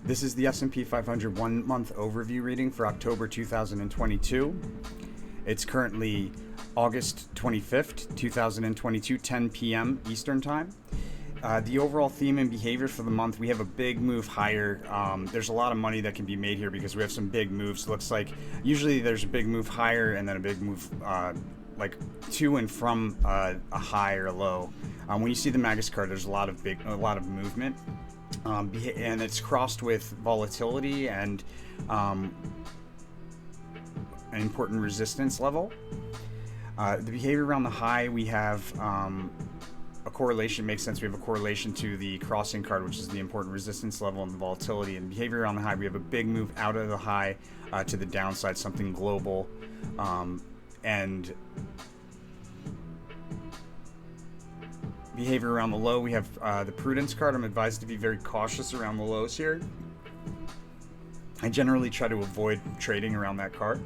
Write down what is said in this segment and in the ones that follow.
This is the S&P 500 one-month overview reading for October 2022. It's currently August 25th, 2022, 10 p.m. Eastern Time. The overall theme and behavior for the month, we have a big move higher. There's a lot of money that can be made here because we have some big moves. Looks like usually there's a big move higher and then a big move like to and from a high or a low. When you see the Magus card, there's a lot of movement. And it's crossed with volatility and an important resistance level. The behavior around the high, we have a correlation. Makes sense. We have a correlation to the crossing card, which is the important resistance level and the volatility. And behavior around the high, we have a big move out of the high to the downside, something global, and behavior around the low, we have the prudence card. I'm advised to be very cautious around the lows here. I generally try to avoid trading around that card.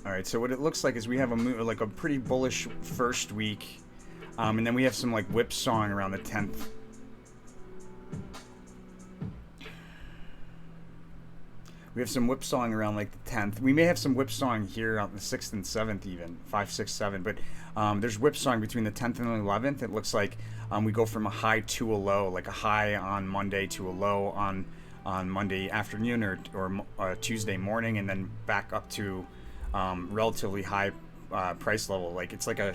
All right, so what it looks like is we have a move, like a pretty bullish first week, and then we have some like whipsawing around the 10th. We have some whipsawing around like the 10th. We may have some whipsawing here on the 6th and 7th even, 5, 6, 7. But there's whipsawing between the 10th and the 11th. It looks like we go from a high to a low, like a high on Monday to a low on Monday afternoon or Tuesday morning, and then back up to relatively high price level. Like it's like a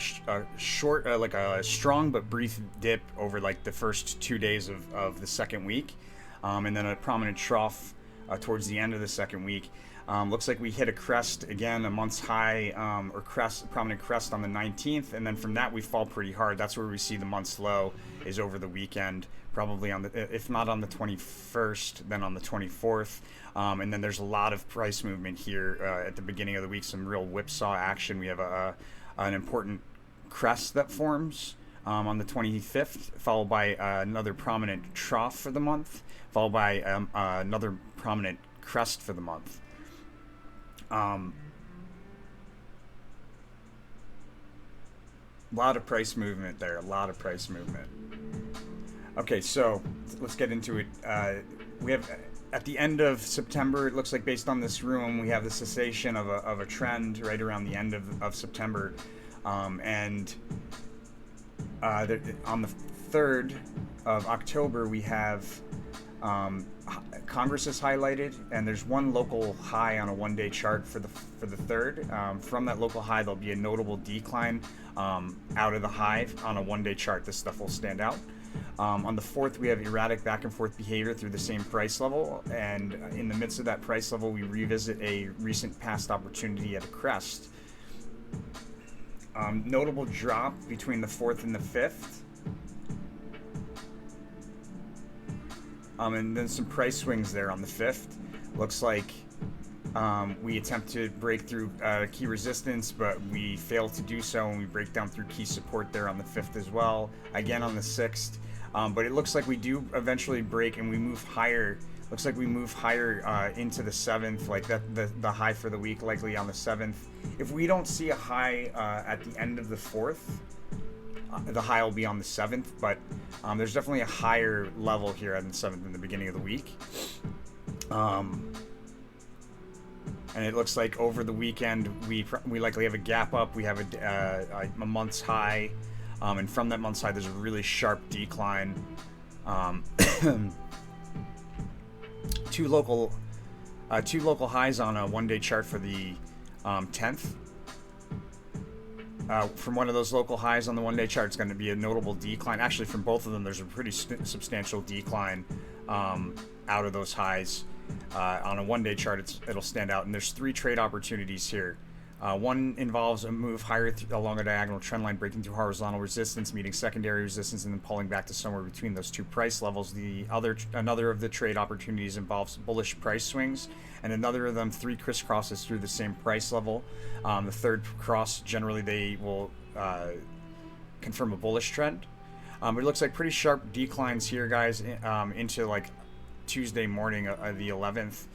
short, like a strong but brief dip over like the first 2 days of the second week, and then a prominent trough towards the end of the second week. Looks like we hit a crest again, a month's high or prominent crest on the 19th, and then from that we fall pretty hard. That's where we see the month's low is over the weekend, probably on the, if not on the 21st, then on the 24th. And then there's a lot of price movement here at the beginning of the week, some real whipsaw action. We have an important crest that forms on the 25th, followed by another prominent trough for the month, followed by another prominent crest for the month. A lot of price movement there, a lot of price movement. Okay, so let's get into it. We have at the end of September, it looks like based on this room, we have the cessation of a trend right around the end of September. And on the 3rd of October, we have Congress is highlighted, and there's one local high on a one-day chart for the 3rd. From that local high, there'll be a notable decline out of the high on a one-day chart. This stuff will stand out. On the 4th, we have erratic back and forth behavior through the same price level, and in the midst of that price level, we revisit a recent past opportunity at a crest. Notable drop between the 4th and the 5th. And then some price swings there on the 5th. Looks like we attempt to break through key resistance, but we fail to do so, and we break down through key support there on the 5th as well. Again on the 6th. But it looks like we do eventually break and we move higher. Looks like we move higher into the 7th, like the high for the week likely on the 7th. If we don't see a high at the end of the 4th, the high will be on the 7th, but there's definitely a higher level here on the 7th in the beginning of the week. And it looks like over the weekend we likely have a gap up. We have a month's high, and from that month's high there's a really sharp decline. Two local highs on a one-day chart for the 10th. From one of those local highs on the one-day chart, it's going to be a notable decline. Actually, from both of them, there's a pretty substantial decline out of those highs. On a one-day chart, it'll stand out. And there's 3 trade opportunities here. One involves a move higher along a diagonal trend line, breaking through horizontal resistance, meeting secondary resistance, and then pulling back to somewhere between those 2 price levels. Another of the trade opportunities involves bullish price swings, and another of them 3 crisscrosses through the same price level. The 3rd cross, generally they will confirm a bullish trend. But it looks like pretty sharp declines here, guys, into like Tuesday morning, the 11th.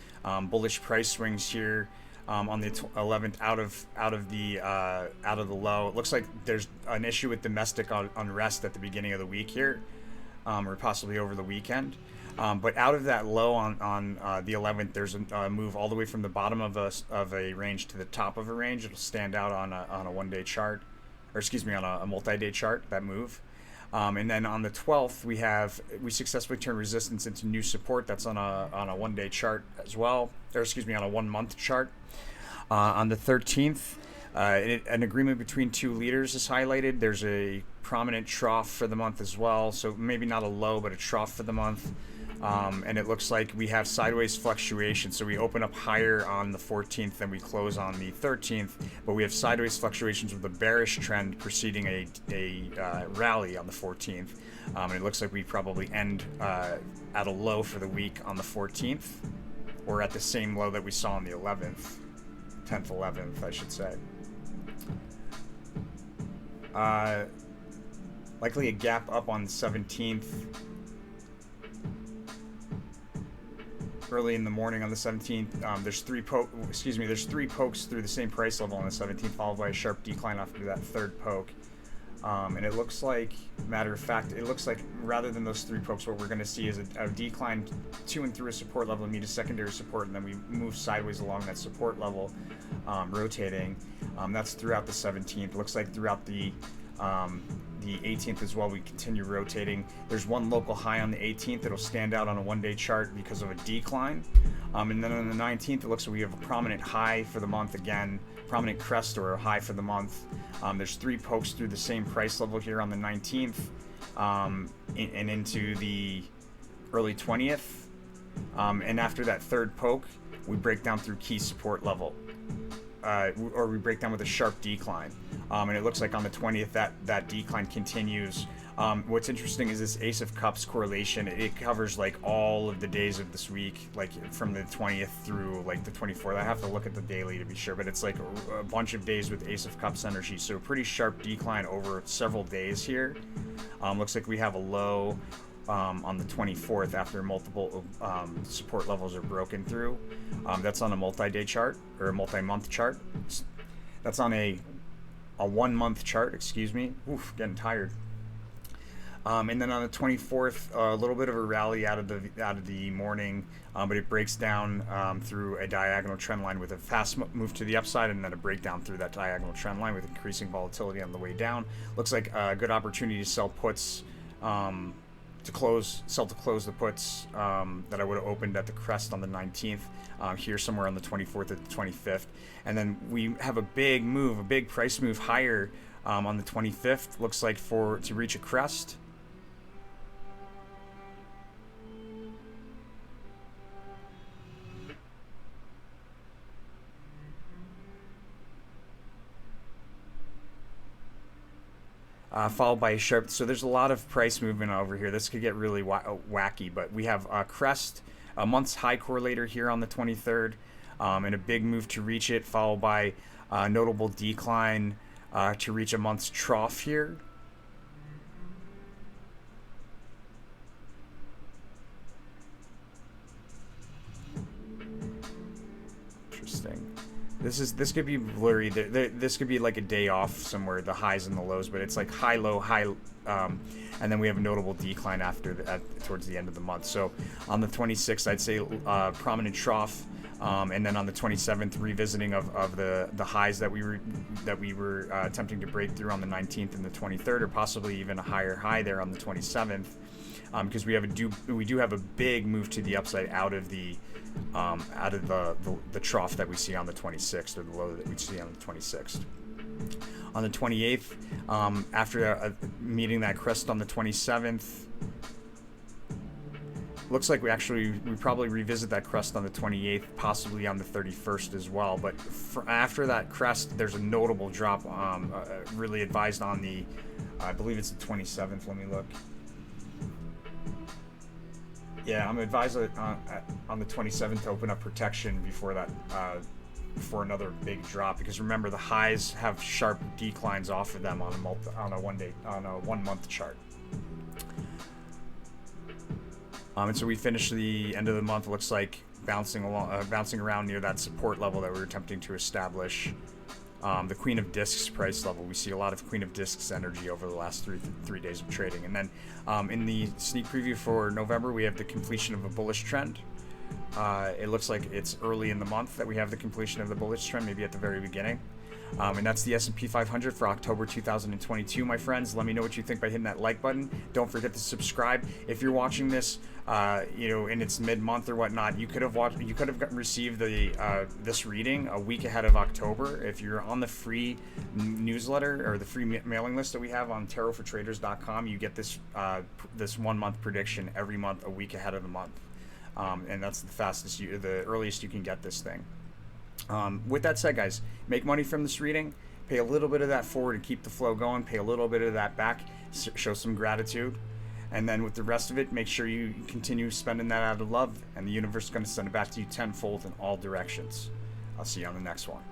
Bullish price swings here. on the 11th out of the low. It looks like there's an issue with domestic unrest at the beginning of the week here, or possibly over the weekend. But out of that low on the 11th, there's a move all the way from the bottom of a range to the top of a range. It'll stand out on a 1-day chart, or excuse me, on a multi-day chart, that move. And then on the 12th, we successfully turned resistance into new support. That's on a 1-day chart as well, or excuse me, on a 1-month chart. On the 13th, an agreement between two leaders is highlighted. There's a prominent trough for the month as well, so maybe not a low, but a trough for the month. And it looks like we have sideways fluctuation. So we open up higher on the 14th than we close on the 13th, but we have sideways fluctuations with a bearish trend preceding a rally on the 14th. And it looks like we probably end at a low for the week on the 14th, or at the same low that we saw on the 11th, 10th, 11th, I should say. Likely a gap up on the 17th. Early in the morning on the 17th, there's three pokes through the same price level on the 17th, followed by a sharp decline after that third poke. And it looks like, matter of fact, it looks like rather than those three pokes, what we're going to see is a decline to and through a support level, meet a secondary support, and then we move sideways along that support level, rotating. That's throughout the 17th. Looks like throughout the 18th as well, we continue rotating. There's one local high on the 18th that'll stand out on a 1-day chart because of a decline. And then on the 19th, it looks like we have a prominent high for the month again, prominent crest or a high for the month. There's three pokes through the same price level here on the 19th, and into the early 20th. And after that third poke, we break down through key support level. Or we break down with a sharp decline. And it looks like on the 20th that decline continues. What's interesting is this Ace of Cups correlation. It covers like all of the days of this week, like from the 20th through like the 24th. I have to look at the daily to be sure, but it's like a bunch of days with Ace of Cups energy. So a pretty sharp decline over several days here. Looks like we have a low on the 24th after multiple support levels are broken through. That's on a multi-day chart, or a multi-month chart. That's on a 1-month chart, excuse me. Oof, getting tired. And then on the 24th, a little bit of a rally out of the morning, but it breaks down through a diagonal trend line with a fast move to the upside, and then a breakdown through that diagonal trend line with increasing volatility on the way down. Looks like a good opportunity to sell puts. Sell to close the puts that I would have opened at the crest on the 19th, here somewhere on the 24th or the 25th. And then we have a big price move higher on the 25th. Looks like to reach a crest. Followed by a sharp. So there's a lot of price movement over here. This could get really wacky, but we have a crest, a month's high correlator here on the 23rd, and a big move to reach it, followed by a notable decline to reach a month's trough here. Interesting. This could be blurry. This could be like a day off somewhere, the highs and the lows, but it's like high, low, high, and then we have a notable decline towards the end of the month. So on the 26th, I'd say prominent trough, and then on the 27th, revisiting of the highs that we were attempting to break through on the 19th and the 23rd, or possibly even a higher high there on the 27th, because we do have a big move to the upside out of the trough that we see on the 26th, or the low that we see on the 26th. On the 28th, after meeting that crest on the 27th, looks like we probably revisit that crest on the 28th, possibly on the 31st as well. But after that crest, there's a notable drop, really advised on the, I believe it's the 27th. Let me look. Yeah, I'm advised on the 27th to open up protection before that, before another big drop, because remember the highs have sharp declines off of them on a 1-month chart. And so we finish the end of the month. Looks like bouncing around near that support level that we were attempting to establish. The Queen of Discs price level. We see a lot of Queen of Discs energy over the last three days of trading. And then in the sneak preview for November, we have the completion of a bullish trend. It looks like it's early in the month that we have the completion of the bullish trend, maybe at the very beginning. And that's the S&P 500 for October 2022, my friends. Let me know what you think by hitting that like button. Don't forget to subscribe. If you're watching this, in its mid-month or whatnot, you could have received the this reading a week ahead of October. If you're on the free newsletter or the free mailing list that we have on tarotfortraders.com, you get this 1 month prediction every month, a week ahead of the month, and that's the earliest you can get this thing. With that said, guys, make money from this reading, pay a little bit of that forward and keep the flow going, pay a little bit of that back, show some gratitude, and then with the rest of it, make sure you continue spending that out of love, and the universe is going to send it back to you tenfold in all directions. I'll see you on the next one.